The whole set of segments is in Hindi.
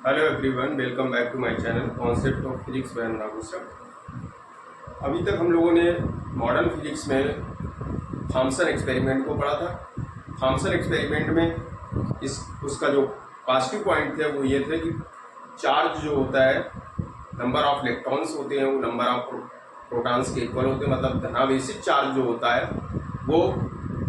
Hello everyone, welcome back to my channel concept of physics by Anurag sir. अभी तक हम लोगों ने मॉडर्न फिजिक्स में थॉमसन एक्सपेरिमेंट को पढ़ा था। थॉमसन एक्सपेरिमेंट में उसका जो पॉजिटिव पॉइंट थे वो ये थे कि चार्ज जो होता है, नंबर ऑफ इलेक्ट्रॉन्स होते हैं वो नंबर ऑफ प्रोटॉन्स के इक्वल होते हैं। मतलब धनावेशित चार्ज जो होता है वो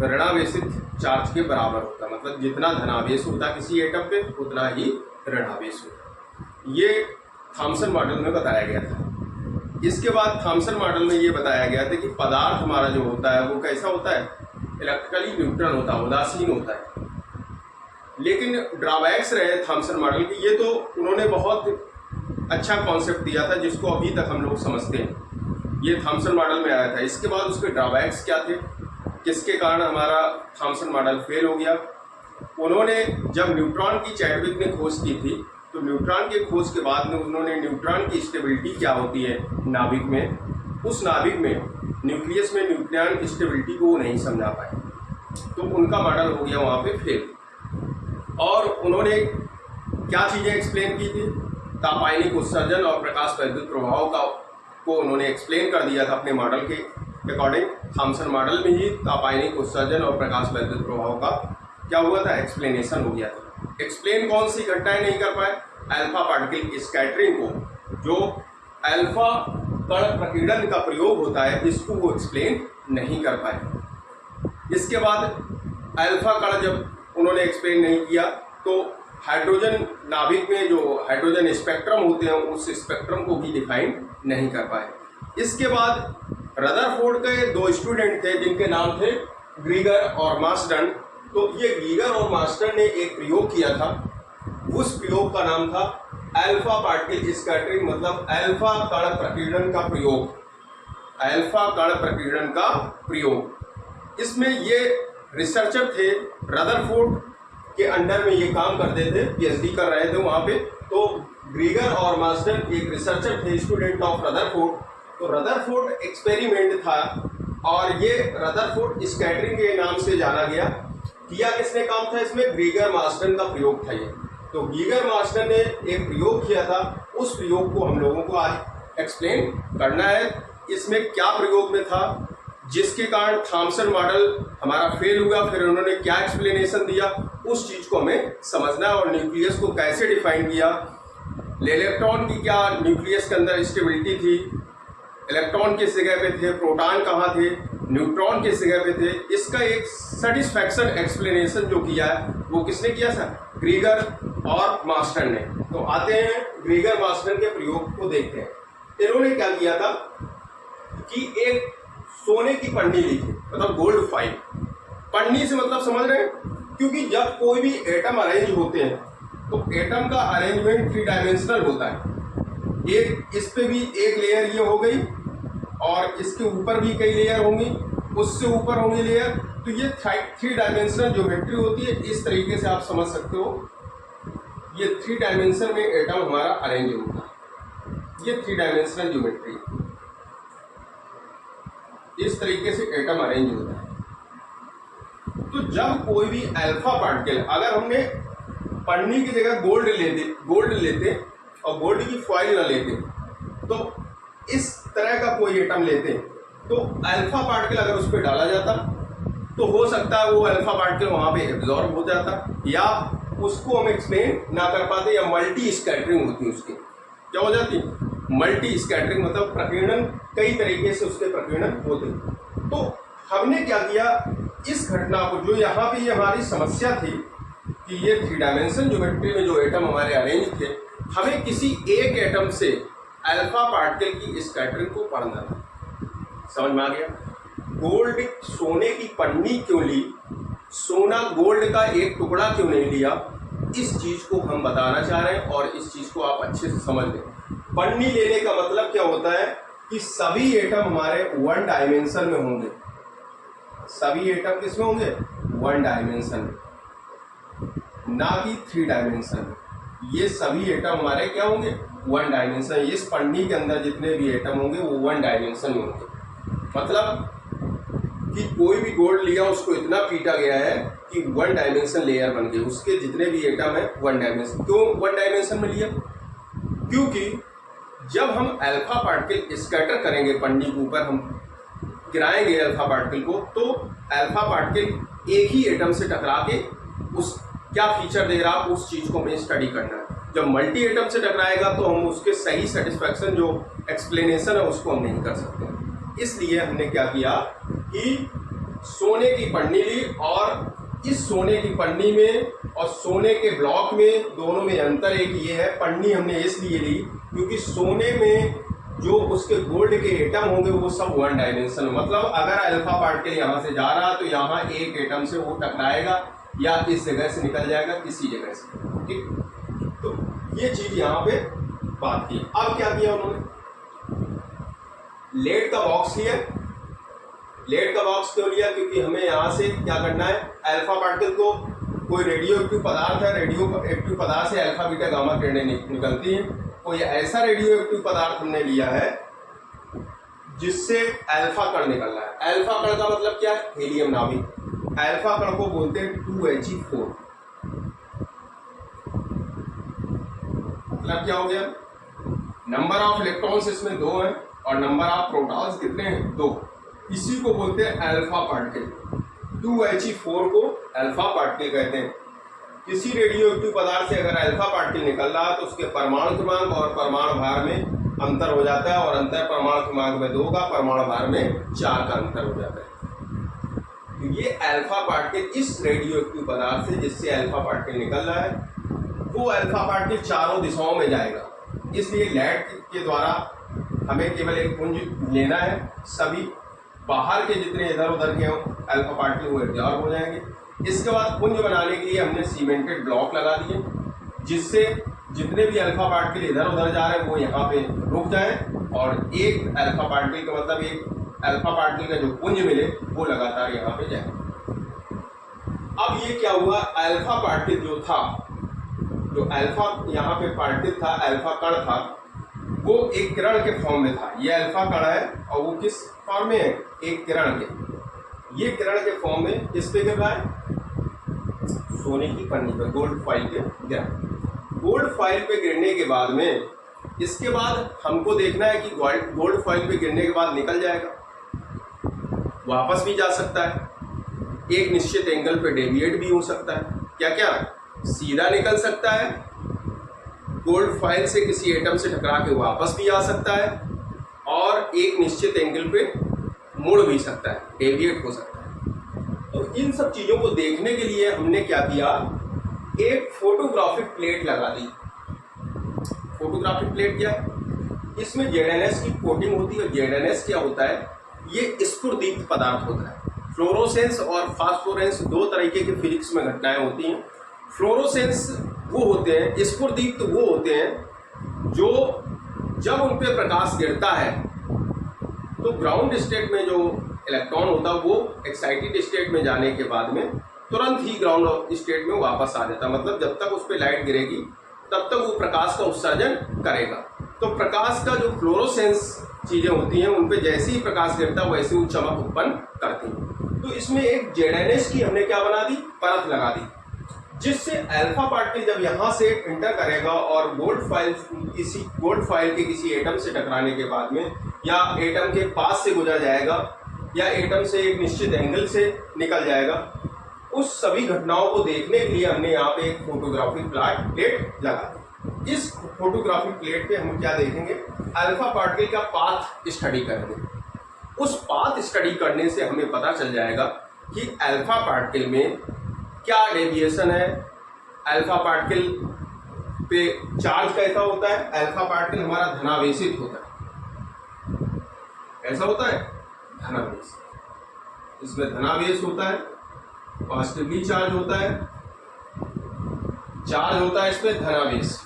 ऋणावेशित चार्ज के बराबर होता है। मतलब जितना धनावेश होता है किसी एटम पे उतना ही ऋणावेश होता है। ये थॉमसन मॉडल में बताया गया था। इसके बाद थॉमसन मॉडल में ये बताया गया था कि पदार्थ हमारा जो होता है वो कैसा होता है, इलेक्ट्रिकली न्यूट्रल होता है, उदासीन होता है। लेकिन ड्रॉबैक्स रहे थॉमसन मॉडल की। ये तो उन्होंने बहुत अच्छा कॉन्सेप्ट दिया था जिसको अभी तक हम लोग समझते हैं। ये थॉमसन मॉडल में आया था। इसके बाद उसके ड्रॉबैक्स क्या थे, किसके कारण हमारा थॉमसन मॉडल फेल हो गया। उन्होंने जब न्यूट्रॉन की चैडविक ने खोज की थी तो न्यूट्रॉन के खोज के बाद में उन्होंने न्यूट्रॉन की स्टेबिलिटी क्या होती है नाभिक में, उस नाभिक में न्यूक्लियस में न्यूक्लियन स्टेबिलिटी को वो नहीं समझा पाए, तो उनका मॉडल हो गया वहाँ पे फेल। और उन्होंने क्या चीज़ें एक्सप्लेन की थी, तापायनिक उत्सर्जन और प्रकाश वैद्युत प्रभाव को उन्होंने एक्सप्लेन कर दिया था अपने मॉडल के अकॉर्डिंग। थॉमसन मॉडल में ही तापायनिक उत्सर्जन और प्रकाश वैद्युत प्रभाव का क्या हुआ था, एक्सप्लेनेशन हो गया था। एक्सप्लेन कौन सी घटनाएं नहीं कर पाए, अल्फा पार्टिकल की स्कैटरिंग को, जो अल्फा कण प्रकीर्णन का प्रयोग होता है, इसको वो एक्सप्लेन नहीं कर पाए। इसके बाद अल्फा कण जब उन्होंने एक्सप्लेन नहीं किया तो हाइड्रोजन नाभिक में जो हाइड्रोजन स्पेक्ट्रम होते हैं उस स्पेक्ट्रम को भी डिफाइन नहीं कर पाए। इसके बाद रदरफोर्ड के दो स्टूडेंट थे जिनके नाम थे ग्रीगर और मार्सटन। तो ये ग्रीगर और मार्सटन ने एक प्रयोग किया था, उस प्रयोग का नाम था अल्फा पार्टिकल स्कैटरिंग, मतलब अल्फा कण प्रकीर्णन का प्रयोग। अल्फा कण प्रकीर्णन का प्रयोग, इसमें ये रिसर्चर थे रदरफोर्ड के अंडर में ये काम करते थे, पीएचडी कर रहे थे वहाँ पे। तो ग्रीगर और मार्सटन एक रिसर्चर थे, स्टूडेंट ऑफ रदरफोर्ड। तो रदरफोर्ड एक्सपेरिमेंट था और ये रदरफोर्ड स्कैटरिंग के नाम से जाना गया। किया किसने काम था इसमें, ग्रीगर मार्सटन का प्रयोग था ये। तो ग्रीगर मार्सटन ने एक प्रयोग किया था, उस प्रयोग को हम लोगों को आज एक्सप्लेन करना है। इसमें क्या प्रयोग में था जिसके कारण थॉमसन मॉडल हमारा फेल हुआ, फिर उन्होंने क्या एक्सप्लेनेशन दिया, उस चीज को हमें समझना है। और न्यूक्लियस को कैसे डिफाइन किया, इलेक्ट्रॉन की क्या न्यूक्लियस के अंदर स्टेबिलिटी थी, इलेक्ट्रॉन किस जगह पे थे, प्रोटॉन कहाँ थे, न्यूट्रॉन किस जगह पे थे, इसका एक सेटिस्फैक्शन एक्सप्लेनेशन जो किया है वो किसने किया था, ग्रीगर और मार्सटन ने। तो आते हैं ग्रीगर मार्सटन के प्रयोग को देखते हैं। इन्होंने क्या किया था कि एक सोने की पन्नी ली थी, मतलब गोल्ड फाइल। पन्नी से मतलब समझ रहे हैं, क्योंकि जब कोई भी एटम अरेंज होते हैं तो एटम का अरेंजमेंट 3 डायमेंशनल होता है। एक इस पे भी एक लेयर ये हो गई और इसके ऊपर भी कई लेयर होंगी, उससे ऊपर होंगी लेयर। तो ये 3 डायमेंशनल ज्योमेट्री होती है। इस तरीके से आप समझ सकते हो, ये 3 डायमेंशन में एटम हमारा अरेंज होता है। ये 3 डायमेंशनल ज्योमेट्री, इस तरीके से एटम अरेंज होता है। तो जब कोई भी अल्फा पार्टिकल, अगर हमने पन्नी की जगह गोल्ड लेते और गोल्ड की फॉइल न लेते, तो इस तरह का कोई एटम लेते, तो अल्फा पार्टिकल अगर उस पर डाला जाता तो हो सकता है वो अल्फा पार्टिकल वहाँ पे एब्जॉर्ब हो जाता, या उसको हम एक्सप्लेन ना कर पाते, या मल्टी स्कैटरिंग होती उसकी। क्या हो जाती, मल्टी स्कैटरिंग, मतलब प्रकीर्णन कई तरीके से उसके प्रकीर्णन होते। तो हमने क्या किया, इस घटना को, जो यहाँ पे ये हमारी समस्या थी कि ये 3 डायमेंशन ज्योमेट्री में जो एटम हमारे अरेंज थे, हमें किसी एक एटम से अल्फा पार्टिकल की स्कैटरिंग को पढ़ना था। समझ में आ गया। गोल्ड, सोने की पन्नी क्यों ली, सोना गोल्ड का एक टुकड़ा क्यों नहीं लिया, इस चीज को हम बताना चाह रहे हैं और इस चीज को आप अच्छे से समझ लें। पन्नी लेने का मतलब क्या होता है कि सभी एटम हमारे 1 डायमेंशन में होंगे। सभी एटम किसमें होंगे, 1 डायमेंशन में, ना कि 3 डायमेंशन में। ये सभी एटम हमारे क्या होंगे, 1 डायमेंशन। इस पन्नी के अंदर जितने भी एटम होंगे वो 1 डायमेंशन में होंगे। मतलब कि कोई भी गोल्ड लिया उसको इतना पीटा गया है कि वन डायमेंशन लेयर बन गई, उसके जितने भी एटम है वन डायमेंशन। क्यों वन डायमेंशन में लिया? क्योंकि जब हम अल्फा पार्टिकल स्कैटर करेंगे, पन्नी के ऊपर हम गिराएंगे अल्फा पार्टिकल को, तो अल्फा पार्टिकल एक ही एटम से टकरा के उस क्या फीचर दे रहा उस चीज़ को हमें स्टडी करना है। जब मल्टी एटम से टकराएगा तो हम उसके सही सेटिस्फैक्शन जो एक्सप्लेनेशन है उसको हम नहीं कर सकते। इसलिए हमने क्या किया कि सोने की पन्नी ली, और इस सोने की पन्नी में और सोने के ब्लॉक में दोनों में अंतर एक ये है, पन्नी हमने इसलिए ली क्योंकि सोने में जो उसके गोल्ड के एटम होंगे वो सब वन डायमेंशन, मतलब अगर अल्फा पार्टिकल यहाँ से जा रहा तो यहाँ एक एटम से वो टकराएगा या इस जगह से निकल जाएगा किसी जगह से, ठीक। तो ये चीज यहाँ पे बात की। अब क्या किया उन्होंने, लेड का बॉक्स लिया। लेड का बॉक्स क्यों लिया? क्योंकि हमें यहाँ से क्या करना है, अल्फा पार्टिकल को, कोई रेडियो एक्टिव पदार्थ है, रेडियो एक्टिव पदार्थ से अल्फा बीटा गामा किरणें निकलती हैं। कोई ऐसा रेडियो एक्टिव पदार्थ हमने लिया है जिससे अल्फा कण निकल रहा है। अल्फा कण का मतलब क्या है? हीलियम नाभिक। अल्फा कण को बोलते हैं 2He4। मतलब क्या हो गया, नंबर ऑफ इलेक्ट्रॉन्स इसमें 2 हैं और नंबर ऑफ प्रोटॉन्स कितने हैं? 2। इसी को बोलते हैं अल्फा पार्टिकल। 2He4 को अल्फा पार्टिकल कहते हैं। किसी रेडियो एक्टिव पदार्थ से अगर अल्फा पार्टिकल निकल रहा है तो उसके परमाणु क्रमांक और परमाणु भार में अंतर हो जाता है, और अंतर परमाणु क्रमांक में 2 का, परमाणु भार में 4 का अंतर हो जाता है। तो ये अल्फा पार्टिकल इस रेडियो एक्टिव पदार्थ से जिससे अल्फा पार्टिकल निकल रहा है वो अल्फा पार्टिकल चारों दिशाओं में जाएगा। इसलिए लैड के द्वारा हमें केवल एक पुंज लेना है, सभी बाहर के जितने इधर उधर के अल्फा पार्टिकल वो एब्जॉर्ब हो जाएंगे। इसके बाद पुंज बनाने के लिए हमने सीमेंटेड ब्लॉक लगा दिए, जिससे जितने भी अल्फा पार्टिकल इधर उधर जा रहे हैं वो यहाँ पे रुक जाएं, और एक अल्फा पार्टिकल का मतलब एक अल्फा पार्टिकल का जो पुंज मिले वो लगातार यहाँ पे जाए। अब ये क्या हुआ, अल्फा पार्टिकल जो था, जो अल्फा यहाँ पे पार्टिकल था, अल्फा कण था, वो एक किरण के फॉर्म में था। ये अल्फा कण है और वो किस फॉर्म में है? एक किरण के। ये किरण के फॉर्म में किस पे गिर रहा है? सोने की पन्नी पे, गोल्ड फॉइल पे गिरा। गोल्ड फॉइल पे गिरने के बाद में, इसके बाद हमको देखना है कि गोल्ड फॉइल पे गिरने के बाद निकल जाएगा, वापस भी जा सकता है, एक निश्चित एंगल पे डेविएट भी हो सकता है। क्या क्या? सीधा निकल सकता है, गोल्ड फॉइल से किसी एटम से टकरा के वापस भी आ सकता है, और एक निश्चित एंगल पे मुड़ भी सकता है, डेविएट हो सकता है। तो इन सब चीज़ों को देखने के लिए हमने क्या किया, एक फोटोग्राफिक प्लेट लगा दी। फोटोग्राफिक प्लेट क्या है? इसमें ZnS की कोटिंग होती है। ZnS क्या होता है? ये स्फुरदीप्त पदार्थ होता है। फ्लोरोसेंस और फास्फोरेंस दो तरीके की फिजिक्स में घटनाएं होती हैं। फ्लोरोसेंस वो होते हैं, स्फुरदीप्त वो होते हैं जो जब उन पर प्रकाश गिरता है तो ग्राउंड स्टेट में जो इलेक्ट्रॉन होता है वो एक्साइटेड स्टेट में जाने के बाद में तुरंत ही ग्राउंड स्टेट में वापस आ जाता है। मतलब जब तक उस पर लाइट गिरेगी तब तक वो प्रकाश का उत्सर्जन करेगा। तो प्रकाश का जो फ्लोरोसेंस चीज़ें होती हैं उन पे जैसे ही प्रकाश गिरता है वैसे वो चमक उत्पन्न करती हैं। तो इसमें एक ZnS की हमने क्या बना दी, परत लगा दी, जिससे अल्फा पार्टिकल जब यहाँ से इंटर करेगा और गोल्ड फाइल के किसी एटम से टकराने के बाद में या एटम के पास से गुजर जाएगा या एटम से एक निश्चित एंगल से निकल जाएगा, उस सभी घटनाओं को देखने के लिए हमने यहाँ पे एक फोटोग्राफिक प्लेट लगा दी। इस फोटोग्राफिक प्लेट पे हम क्या देखेंगे, अल्फा पार्टिकल का पाथ स्टडी करेंगे। उस पाथ स्टडी करने से हमें पता चल जाएगा कि अल्फा पार्टिकल में क्या डेविएशन है, अल्फा पार्टिकल पे चार्ज कैसा होता है। अल्फा पार्टिकल हमारा धनावेशित होता है, कैसा होता है, धनावेश। इसमें धनावेश होता है, पॉजिटिवली चार्ज होता है, चार्ज होता है इसमें धनावेश,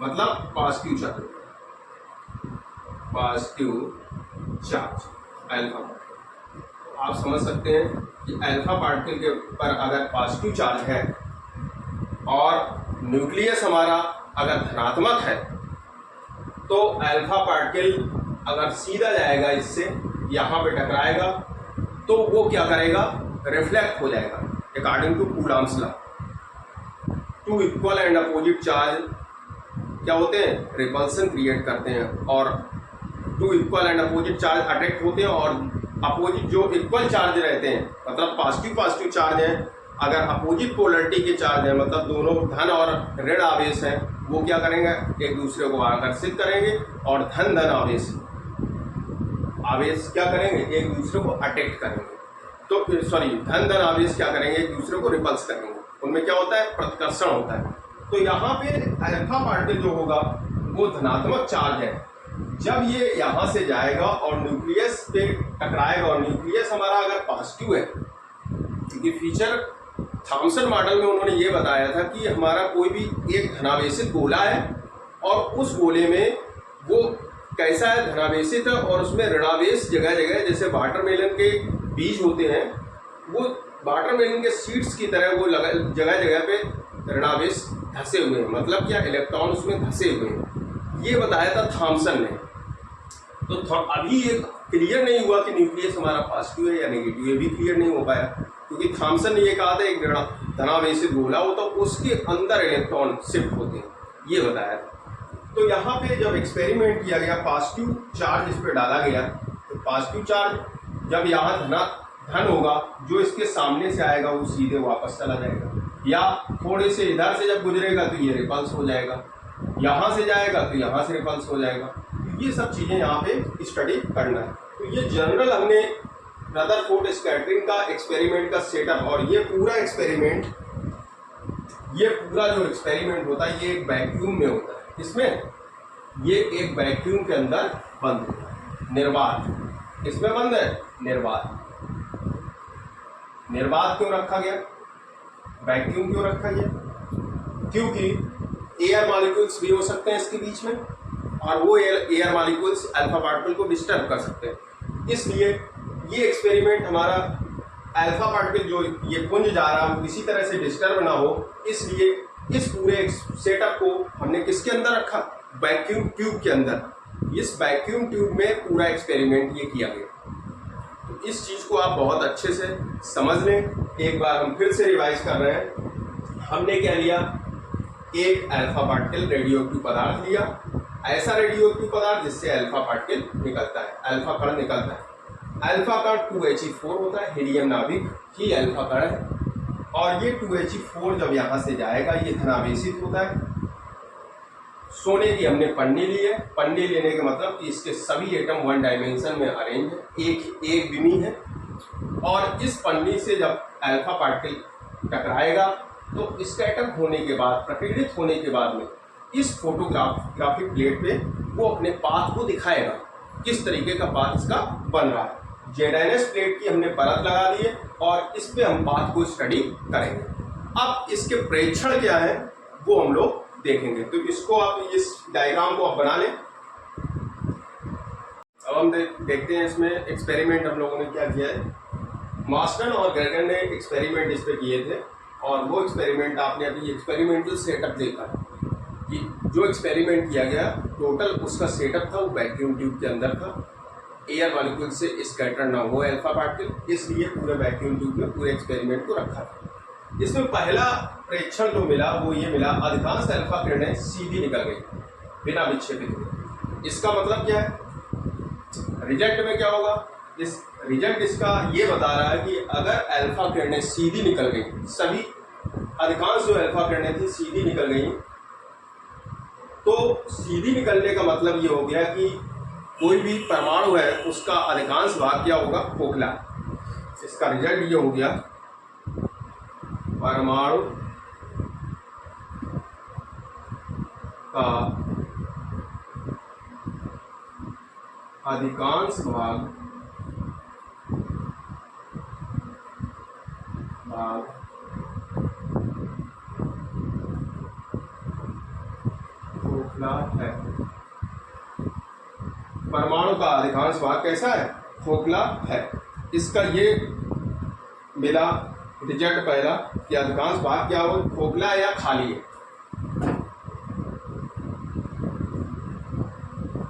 मतलब positive charge, positive charge alpha particle. तो आप समझ सकते हैं कि अल्फा पार्टिकल के पर अगर पॉजिटिव चार्ज है और न्यूक्लियस हमारा अगर धनात्मक है तो अल्फा पार्टिकल अगर सीधा जाएगा, इससे यहाँ पे टकराएगा तो वो क्या करेगा, रिफ्लेक्ट हो जाएगा। According to Coulomb's law. Two equal and opposite charge क्या होते हैं, रिपल्सन क्रिएट करते हैं, और two equal and opposite charge attract होते हैं, और अपोजिट जो इक्वल चार्ज रहते हैं मतलब पॉजिटिव चार्ज है, अगर अपोजिट पोलरिटी के चार्ज है मतलब दोनों धन और ऋण आवेश हैं, वो क्या करेंगे, एक दूसरे को आकर्षित करेंगे, और धन धन आवेश क्या करेंगे, एक दूसरे को अट्रैक्ट करेंगे। तो धन धन आवेश क्या करेंगे, एक दूसरे को रिपल्स करेंगे। उनमें क्या होता है, प्रतिकर्षण होता है। तो यहाँ पे अल्फा पार्टिकल जो होगा वो धनात्मक चार्ज है। जब ये यहाँ से जाएगा और न्यूक्लियस पे टकराएगा, और न्यूक्लियस हमारा अगर पॉजिटिव है, क्योंकि फीचर थॉम्सन मॉडल में उन्होंने ये बताया था कि हमारा कोई भी एक धनावेशित गोला है, और उस गोले में वो कैसा है, धनावेशित है, और उसमें ऋणावेश जगह जगह, जैसे वाटरमेलन के बीज होते हैं, वो वाटरमेलन के सीड्स की तरह वो जगह जगह पे ऋणावेश धसे हुए हैं, मतलब क्या, इलेक्ट्रॉन उसमें धसे हुए हैं। ये बताया था थॉम्सन ने। तो अभी ये क्लियर नहीं हुआ कि न्यूक्लियस हमारा पॉजिटिव है या नेगेटिव, ये भी क्लियर नहीं हो पाया, क्योंकि थॉम्सन ने ये कहा था एक धनावेशित गोला हो तो उसके अंदर इलेक्ट्रॉन शिफ्ट होते हैं, ये बताया था। तो यहाँ पे जब एक्सपेरिमेंट किया गया, पॉजिटिव चार्ज इस पर डाला गया, तो पॉजिटिव चार्ज जब यहाँ धन होगा, जो इसके सामने से आएगा वो सीधे वापस चला जाएगा, या थोड़े से इधर से जब गुजरेगा तो ये रिपल्स हो जाएगा, यहाँ से जाएगा तो यहाँ से रिपल्स हो जाएगा। तो ये सब चीज़ें यहाँ पे स्टडी करना है। तो ये जनरल हमने रदरफोर्ड स्कैटरिंग का एक्सपेरिमेंट का सेटअप, और ये पूरा जो एक्सपेरिमेंट होता है ये एक वैक्यूम में होता है। इसमें ये एक वैक्यूम के अंदर बंद होता है, निर्वात, इसमें बंद है निर्वात। निर्वात क्यों रखा गया, वैक्यूम क्यों रखा गया, क्योंकि एयर मॉलिक्यूल्स भी हो सकते हैं इसके बीच में, और वो एयर मॉलिक्यूल्स अल्फा पार्टिकल को डिस्टर्ब कर सकते हैं। इसलिए ये एक्सपेरिमेंट हमारा अल्फा पार्टिकल जो ये पुंज जा रहा है वो किसी तरह से डिस्टर्ब ना हो, इसलिए इस पूरे सेटअप को हमने किसके अंदर रखा, वैक्यूम ट्यूब के अंदर। इस वैक्यूम ट्यूब में पूरा एक्सपेरिमेंट ये किया गया। तो इस चीज़ को आप बहुत अच्छे से समझ लें। एक बार हम फिर से रिवाइज कर रहे हैं। हमने क्या लिया, एक अल्फा पार्टिकल रेडियो एक्टिव पदार्थ लिया, ऐसा रेडियो एक्टिव पदार्थ जिससे अल्फा पार्टिकल निकलता है, अल्फा कण निकलता है। अल्फा कण 2He4 होता है, हीलियम नाभिक ही अल्फा कण है, और ये 2He4 जब यहाँ से जाएगा ये धनावेशित होता है। सोने की हमने पन्नी ली है, पन्नी लेने का मतलब कि इसके सभी एटम वन डायमेंशन में अरेंज है, एक विमी है, और इस पन्नी से जब अल्फा पार्टिकल टकराएगा तो स्कैटर होने के बाद, प्रकीर्णित होने के बाद में इस फोटोग्राफिक प्लेट पे वो अपने पाथ को दिखाएगा, किस तरीके का पाथ इसका बन रहा है। ZnS प्लेट की हमने परत लगा दी है, और इस पे हम पाथ को स्टडी करेंगे। अब इसके प्रेक्षण क्या है वो हम लोग देखेंगे। तो इसको आप, इस डायग्राम को आप बना लें। अब हम देखते हैं इसमें एक्सपेरिमेंट हम लोगों ने क्या किया है। मार्स्टन और ग्रेगर ने एक्सपेरिमेंट इस पे किए थे, और वो एक्सपेरिमेंट आपने अभी एक्सपेरिमेंटल सेटअप देखा कि जो एक्सपेरिमेंट किया गया टोटल उसका सेटअप था वो वैक्यूम ट्यूब के अंदर था। एयर मॉलिक्यूल से स्कैटर ना हो अल्फा पार्टिकल, इसलिए पूरे वैक्यूम ट्यूब में पूरे एक्सपेरिमेंट को रखा था। इसमें पहला प्रेक्षण जो मिला वो ये मिला, अधिकांश अल्फा किरणें सीधी निकल गई बिना विक्षेपित हुए। इसका मतलब क्या है, रिजल्ट में क्या होगा, इस रिजल्ट इसका ये बता रहा है कि अगर अल्फा किरणें सीधी निकल गई, सभी अधिकांश जो अल्फा किरणें थी सीधी निकल गई, तो सीधी निकलने का मतलब ये हो गया कि कोई भी परमाणु है उसका अधिकांश भाग क्या होगा, खोखला। इसका रिजल्ट ये हो गया, परमाणु का अधिकांश भाग खोखला है। परमाणु का अधिकांश भाग कैसा है, खोखला है। इसका ये मिला रिजल्ट पहला कि अधिकांश भाग क्या हो, खोखला है या खाली है।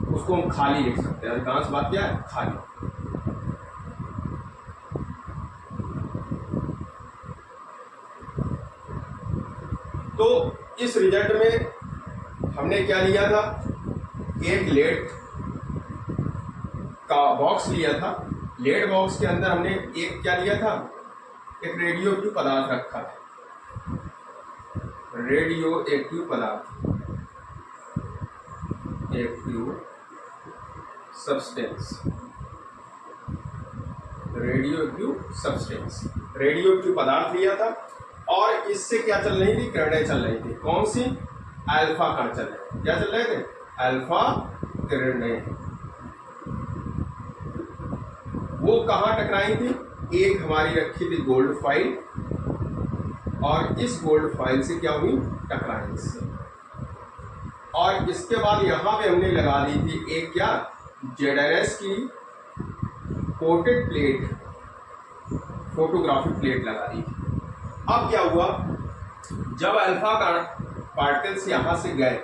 उसको हम खाली लिख सकते हैं, अधिकांश भाग क्या है, खाली। इस रिजल्ट में हमने क्या लिया था, एक लेड का बॉक्स लिया था। लेड बॉक्स के अंदर हमने एक क्या लिया था, एक रेडियो एक्टिव पदार्थ रखा है, रेडियो एक्टिव पदार्थ, active substance, radio active substance, radio active पदार्थ लिया था। और इससे क्या चल रही थी, किरणें चल रही थी। कौन सी, अल्फा कण चल रहे थे। क्या चल रहे थे, अल्फा किरणें। वो कहाँ टकराई थी, एक हमारी रखी थी गोल्ड फाइल, और इस गोल्ड फाइल से क्या हुई, टकराई इससे। और इसके बाद यहाँ पे हमने लगा दी थी एक क्या, ZNS की कोटेड प्लेट, फोटोग्राफिक प्लेट लगा दी थी। अब क्या हुआ, जब अल्फा का पार्टिकल्स यहाँ से गए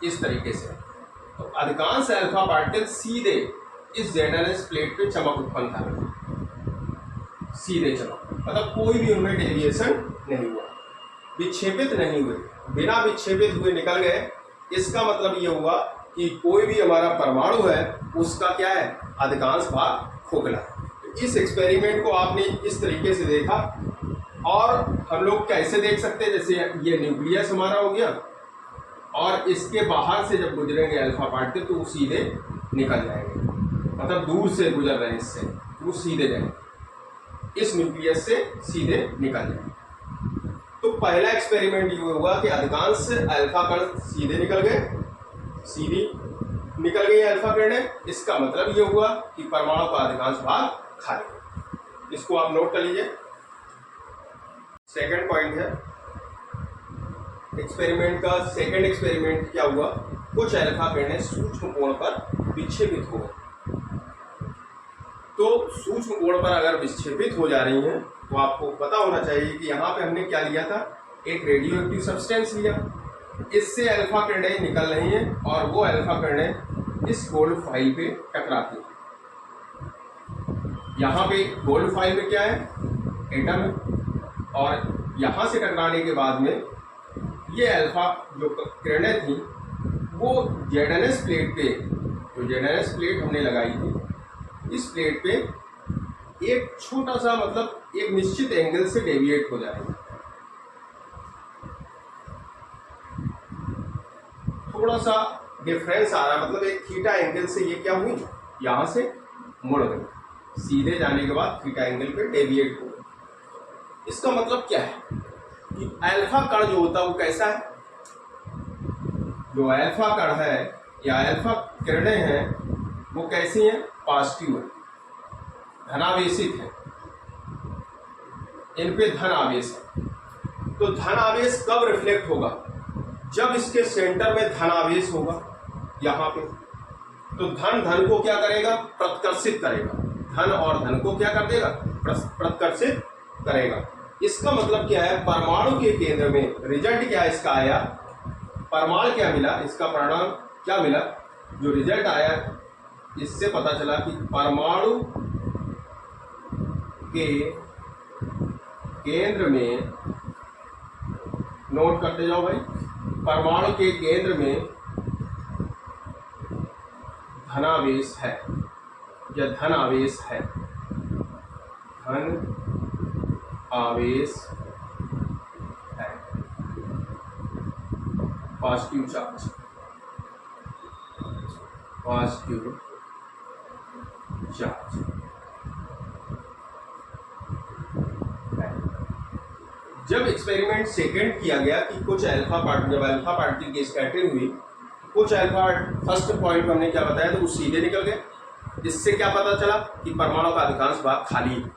इस तरीके से, तो अधिकांश अल्फा पार्टिकल सीधे इस ZNS प्लेट पे चमक उत्पन्न कर रहे थे, सीधे चमक, मतलब कोई भी उनमें डेविएशन नहीं हुआ, विक्षेपित नहीं हुए, बिना विक्षेपित हुए निकल गए। इसका मतलब ये हुआ कि कोई भी हमारा परमाणु है उसका क्या है, अधिकांश भाग खोखला। तो इस एक्सपेरिमेंट को आपने इस तरीके से देखा, और हम लोग कैसे देख सकते हैं, जैसे ये न्यूक्लियस हमारा हो गया, और इसके बाहर से जब गुजरेंगे अल्फा पार्टिकल तो वो सीधे निकल जाएंगे, मतलब दूर से गुजर रहे हैं इससे, वो सीधे जाएंगे, इस न्यूक्लियस से सीधे निकल जाएंगे। तो पहला एक्सपेरिमेंट ये हुआ कि अधिकांश अल्फा कण सीधे निकल गए, सीधी निकल गई अल्फा किरणें। इसका मतलब ये हुआ कि परमाणु का अधिकांश भाग खाली। इसको आप नोट कर लीजिए। सेकंड पॉइंट है एक्सपेरिमेंट का। सेकंड एक्सपेरिमेंट क्या हुआ, कुछ अल्फा किरणें सूक्ष्म कोण पर विक्षेपित हो गई। तो सूक्ष्म कोण पर अगर विक्षेपित हो जा रही हैं तो आपको पता होना चाहिए कि यहाँ पे हमने क्या लिया था, एक रेडियो एक्टिव सब्सटेंस लिया, इससे अल्फा किरणें निकल रही हैं, और वो अल्फा किरणें इस गोल्ड फाइल पे टकराती हैं। यहाँ पे गोल्ड फाइल में क्या है, एटम है, और यहाँ से टकराने के बाद में ये अल्फा जो किरणें थी वो ZNS प्लेट पे, जो ZNS प्लेट हमने लगाई थी, इस प्लेट पे एक छोटा सा, मतलब एक निश्चित एंगल से डेविएट हो जाएगी, थोड़ा सा डिफरेंस आ रहा है, मतलब एक थीटा एंगल से ये क्या हुई, यहाँ से मुड़ गई, सीधे जाने के बाद थीटा एंगल पे डेविएट हो गई। इसका मतलब क्या है कि अल्फा कण जो होता है वो कैसा है, जो अल्फा कण है या अल्फा किरणें हैं वो कैसी हैं, पॉजिटिव है, धनावेशित है, इन पे धन आवेश है। तो धन आवेश कब रिफ्लेक्ट होगा, जब इसके सेंटर में धन आवेश होगा यहाँ पे, तो धन धन को क्या करेगा, प्रतिकर्षित करेगा, धन और धन को क्या कर देगा, प्रतिकर्षित करेगा। इसका मतलब क्या है, परमाणु के केंद्र में रिजल्ट क्या इसका आया, परमाणु क्या मिला, इसका परिणाम क्या मिला, जो रिजल्ट आया इससे पता चला कि परमाणु के केंद्र में, नोट करते जाओ भाई, परमाणु के केंद्र में धनावेश है या धन आवेश है, धन आवेश है, पॉजिटिव चार्ज, पॉजिटिव चार्ज है। जब एक्सपेरिमेंट सेकंड किया गया कि कुछ अल्फा पार्टिकल, जब अल्फा पार्टिकल की स्कैटरिंग हुई, कुछ अल्फा, फर्स्ट पॉइंट हमने क्या बताया तो वो सीधे निकल गए, इससे क्या पता चला कि परमाणु का अधिकांश भाग खाली है।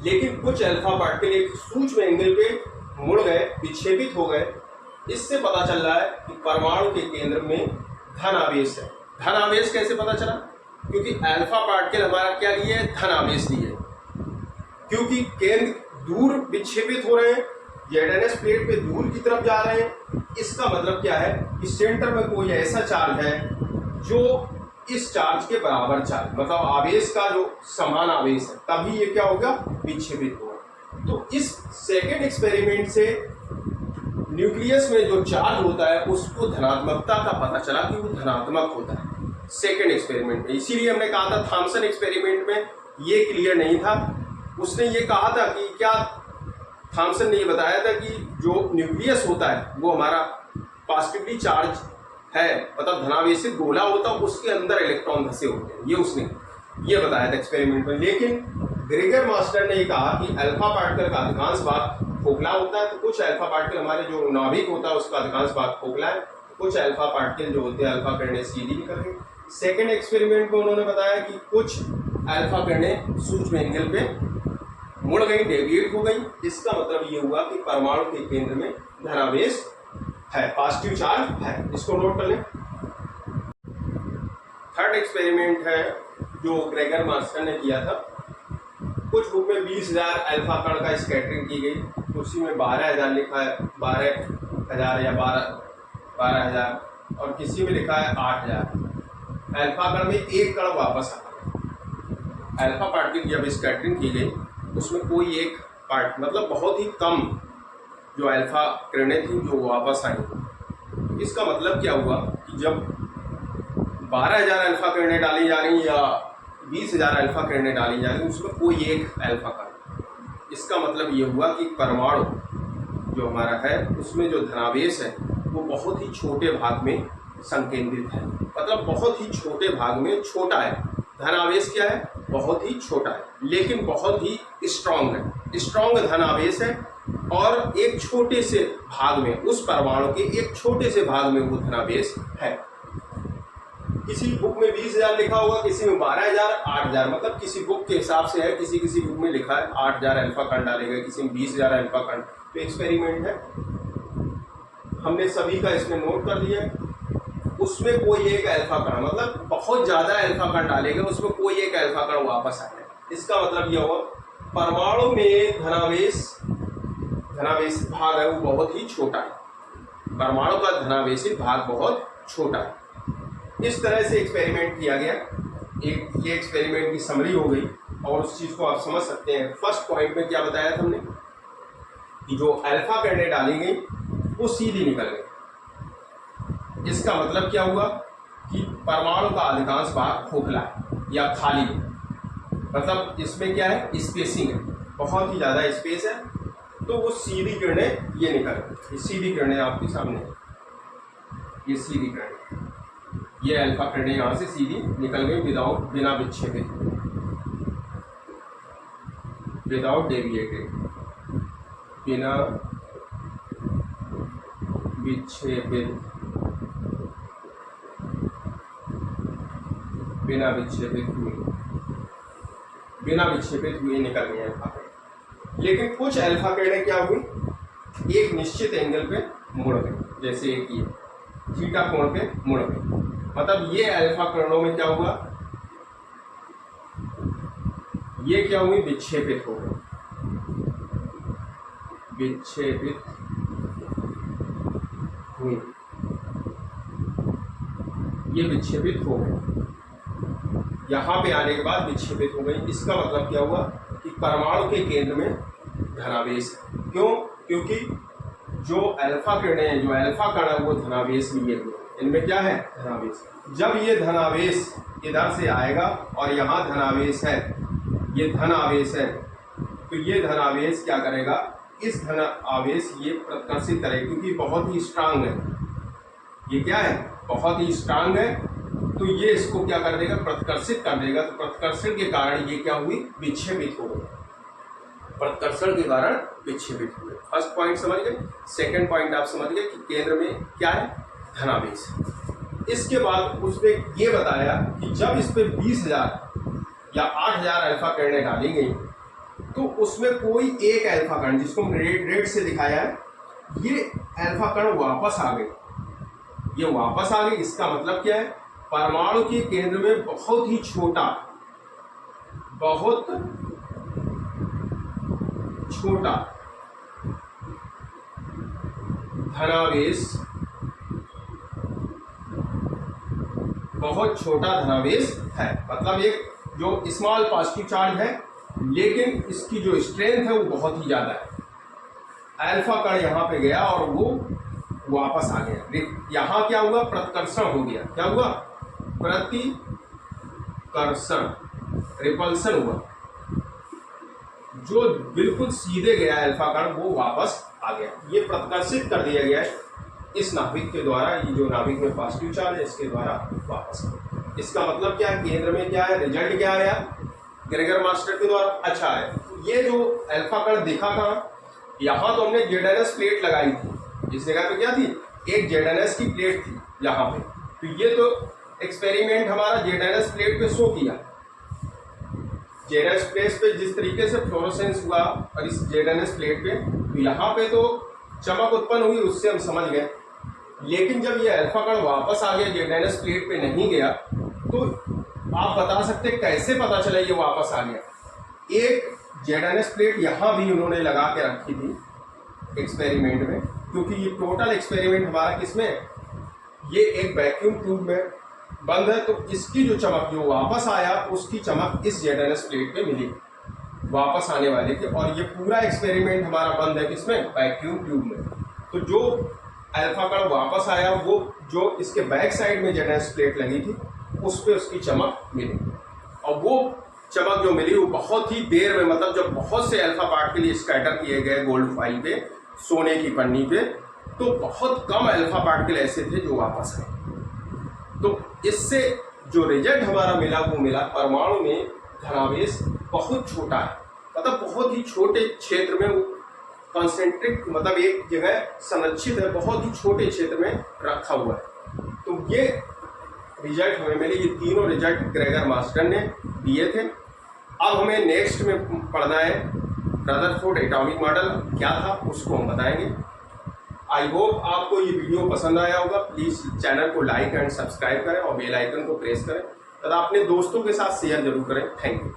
लेकिन कुछ अल्फा पार्टिकल एक सूक्ष्म एंगल पे मुड़ गए, विक्षेपित हो गए, इससे पता चल रहा है कि परमाणु के केंद्र में धन आवेश है। धन आवेश कैसे पता चला, क्योंकि अल्फा पार्टिकल हमारा क्या लिए, धन आवेश लिए, क्योंकि केंद्र दूर विक्षेपित हो रहे हैं, ZNS प्लेट पे दूर की तरफ जा रहे हैं। इसका मतलब क्या है कि सेंटर में कोई ऐसा चार्ज है जो इस चार्ज के बराबर चार्ज, मतलब आवेश का जो समान आवेश है, तभी ये क्या होगा, विक्षेपित होगा। तो इस सेकेंड एक्सपेरिमेंट से न्यूक्लियस में जो चार्ज होता है उसको धनात्मकता का पता चला कि वो धनात्मक होता है सेकेंड एक्सपेरिमेंट में। इसीलिए हमने कहा था थॉम्सन एक्सपेरिमेंट में ये क्लियर नहीं था। उसने ये कहा था कि क्या थॉम्सन ने ये बताया था कि जो न्यूक्लियस होता है वो हमारा पॉजिटिवली चार्ज है, मतलब धनावेशित गोला होता है, उसके अंदर इलेक्ट्रॉन धसे होते हैं, ये उसने ये बताया था एक्सपेरिमेंट में। लेकिन ग्रेगर मास्टर ने ये कहा कि अल्फा पार्टिकल का अधिकांश भाग खोखला होता है, तो कुछ अल्फा पार्टिकल हमारे जो नाभिक होता है उसका अधिकांश भाग खोखला है, कुछ अल्फा पार्टिकल जो होते हैं अल्फा किरणें सीधी निकल गई। सेकेंड एक्सपेरिमेंट में उन्होंने बताया कि कुछ अल्फा किरणें सूक्ष्म एंगल पे मुड़ गई, डेविएट हो गई। इसका मतलब ये हुआ कि परमाणु के केंद्र में धनावेश है, पॉजिटिव चार्ज है। इसको नोट कर लें। थर्ड एक्सपेरिमेंट है जो ग्रेगर मास्टर ने किया था। कुछ बुक में 20,000 अल्फा कण का स्कैटरिंग की गई, उसी में 12,000 लिखा है, 12,000 या 12,000, और किसी में लिखा है 8,000। अल्फा कण में एक कण वापस आ गया। अल्फा पार्टिकल जब स्कैटरिंग की गई उसमें कोई एक पार्ट, मतलब बहुत ही कम जो अल्फा किरणें थी जो वापस आई। इसका मतलब क्या हुआ कि जब 12,000 अल्फा किरणें डाली जा रही या 20,000 अल्फा किरणें डाली जा रही, उसमें कोई एक अल्फा कण। इसका मतलब ये हुआ कि परमाणु जो हमारा है उसमें जो धनावेश है वो बहुत ही छोटे भाग में संकेंद्रित है, मतलब बहुत ही छोटे भाग में छोटा है। धनावेश क्या है? बहुत ही छोटा है, लेकिन बहुत ही स्ट्रांग है। स्ट्रांग धनावेश है और एक छोटे से भाग में, उस परमाणु के एक छोटे से भाग में वो धनावेश है। किसी बुक में 20,000 लिखा होगा, किसी में 12,000, 8,000, मतलब किसी बुक के हिसाब से है। किसी बुक में लिखा है 8,000 अल्फा कण डाले गए, किसी में 20,000 अल्फा कण। तो एक्सपेरिमेंट है, हमने सभी का इसमें नोट कर लिया। उसमें कोई एक अल्फा कण, मतलब बहुत ज्यादा अल्फा कण डाले गए, उसमें कोई एक अल्फा कण वापस आया। इसका मतलब यह हुआ परमाणु में धनावेश भाग है वो बहुत ही छोटा है। परमाणु का धनावेशित भाग बहुत छोटा है। इस तरह से एक्सपेरिमेंट किया गया। ये एक्सपेरिमेंट की समरी हो गई और उस चीज को आप समझ सकते हैं। फर्स्ट पॉइंट में क्या बताया था हमने कि जो अल्फा किरणें डाली गई वो सीधी निकल गई। इसका मतलब क्या हुआ कि परमाणु का अधिकांश भाग खोखला है या खाली है, मतलब इसमें क्या है? स्पेसिंग है, बहुत ही ज्यादा स्पेस है, तो वो सीधी किरणें ये निकल गई। सीधी किरणें आपके सामने, ये सीधी किरणें, ये अल्फा किरणें यहाँ से सीधी निकल गई बिना विक्षेपित, विदाउट डेविएटेड, बिना विक्षेपित, बिना विक्षेपित हुए निकल गए अल्फा किरणें। लेकिन कुछ अल्फा किरणें क्या हुई? एक निश्चित एंगल पे मुड़ गई, जैसे एक ये थीटा कोण पे मुड़ गई। मतलब ये अल्फा किरणों में क्या हुआ? ये क्या हुई? विक्षेपित हो गई, विक्षेपित हुई, ये विक्षेपित हो गई। यहां पे आने के बाद विक्षेपित हो गई। इसका मतलब क्या हुआ कि परमाणु के केंद्र में धनावेश है। क्यों? क्योंकि जो अल्फा किरणें हैं, जो अल्फा कण है वो धनावेश लिए हुए, इनमें क्या है? धनावेश। जब ये धनावेश इधर से आएगा और यहाँ धनावेश है, ये धन आवेश है, तो ये धन आवेश क्या करेगा? इस धन आवेश ये प्रतिकर्षित करेगा, क्योंकि बहुत ही स्ट्रांग है। ये क्या है? बहुत ही स्ट्रांग है, तो ये इसको क्या कर देगा? प्रतिकर्षित कर देगा। तो प्रतिकर्षण के कारण ये क्या हुई? विक्षेपित हो गई। प्रतिकर्षण के कारण विक्षेपित हुए। फर्स्ट पॉइंट समझ गए। सेकंड पॉइंट आप समझ गए कि केंद्र में क्या है? धनावेश। इसके बाद उसने ये बताया कि जब इस पे 20,000 या 8,000 अल्फा किरणें डाली गई, तो उसमें कोई एक अल्फा कण, जिसको रेड से दिखाया है, ये अल्फा कण वापस आ गई। ये वापस आ गई, इसका मतलब क्या है? परमाणु के केंद्र में बहुत ही छोटा, बहुत छोटा धनावेश, बहुत छोटा धनावेश है। मतलब एक जो स्मॉल पॉजिटिव चार्ज है, लेकिन इसकी जो स्ट्रेंथ है वो बहुत ही ज्यादा है। अल्फा कण यहाँ पे गया और वो वापस आ गया। यहाँ क्या हुआ, प्रतिकर्षण हो गया। क्या हुआ, प्रतिकर्षण, रिपल्सन हुआ। जो बिल्कुल सीधे गया अल्फा कण वो वापस आ गया। ये प्रतिकर्षित कर दिया गया है इस नाभिक के द्वारा। ये जो नाभिक में पॉजिटिव चार्ज है इसके द्वारा वापस आ गया। इसका मतलब क्या है, केंद्र में क्या है, रिजल्ट क्या आया, ग्रेगर मास्टर के द्वारा अच्छा है। ये जो अल्फा कण दिखा था, यहाँ तो हमने जेडएनएस प्लेट लगाई थी। इस जगह पे क्या थी, एक जेडएनएस की प्लेट थी यहाँ पे। तो ये तो एक्सपेरिमेंट हमारा जेडएनएस प्लेट पे शो किया। जेडएनएस प्लेट पे जिस तरीके से फ्लोरोसेंस हुआ और इस जेडएनएस प्लेट पे, तो यहाँ पे तो चमक उत्पन्न हुई, उससे हम समझ गए। लेकिन जब ये अल्फा कण वापस आ गया, जेडएनएस प्लेट पे नहीं गया, तो आप बता सकते कैसे पता चला ये वापस आ गया। एक जेडएनएस प्लेट यहाँ भी उन्होंने लगा के रखी थी एक्सपेरिमेंट में, क्योंकि ये टोटल एक्सपेरिमेंट हमारा किसमें, ये एक वैक्यूम ट्यूब में बंद है। तो इसकी जो चमक जो वापस आया, उसकी चमक इस जेडएनएस प्लेट पे मिली वापस आने वाले के। और ये पूरा एक्सपेरिमेंट हमारा बंद है किसमें, वैक्यूम ट्यूब में। तो जो अल्फा कण वापस आया, वो जो इसके बैक साइड में जेडएनएस प्लेट लगी थी उस पर उसकी चमक मिली। और वो चमक जो मिली वो बहुत ही देर में, मतलब जब बहुत से अल्फा पार्टिकल स्कैटर किए गए गोल्ड फाइल पे, सोने की पन्नी पे, तो बहुत कम अल्फा पार्टिकल ऐसे थे जो वापस आए। तो इससे जो रिजल्ट हमारा मिला वो मिला परमाणु में धनावेश बहुत छोटा है, मतलब बहुत ही छोटे क्षेत्र में वो कॉन्सेंट्रिक, मतलब एक जगह संरक्षित है, बहुत ही छोटे क्षेत्र में रखा हुआ है। तो ये रिजल्ट हमें मिले। ये तीनों रिजल्ट ग्रेगर मास्टर ने दिए थे। अब हमें नेक्स्ट में पढ़ना है रदरफोर्ड एटॉमिक मॉडल क्या था, उसको हम बताएंगे। आई होप आपको ये वीडियो पसंद आया होगा। प्लीज़ चैनल को लाइक एंड सब्सक्राइब करें और बेल आइकन को प्रेस करें तथा अपने दोस्तों के साथ शेयर जरूर करें। Thank you.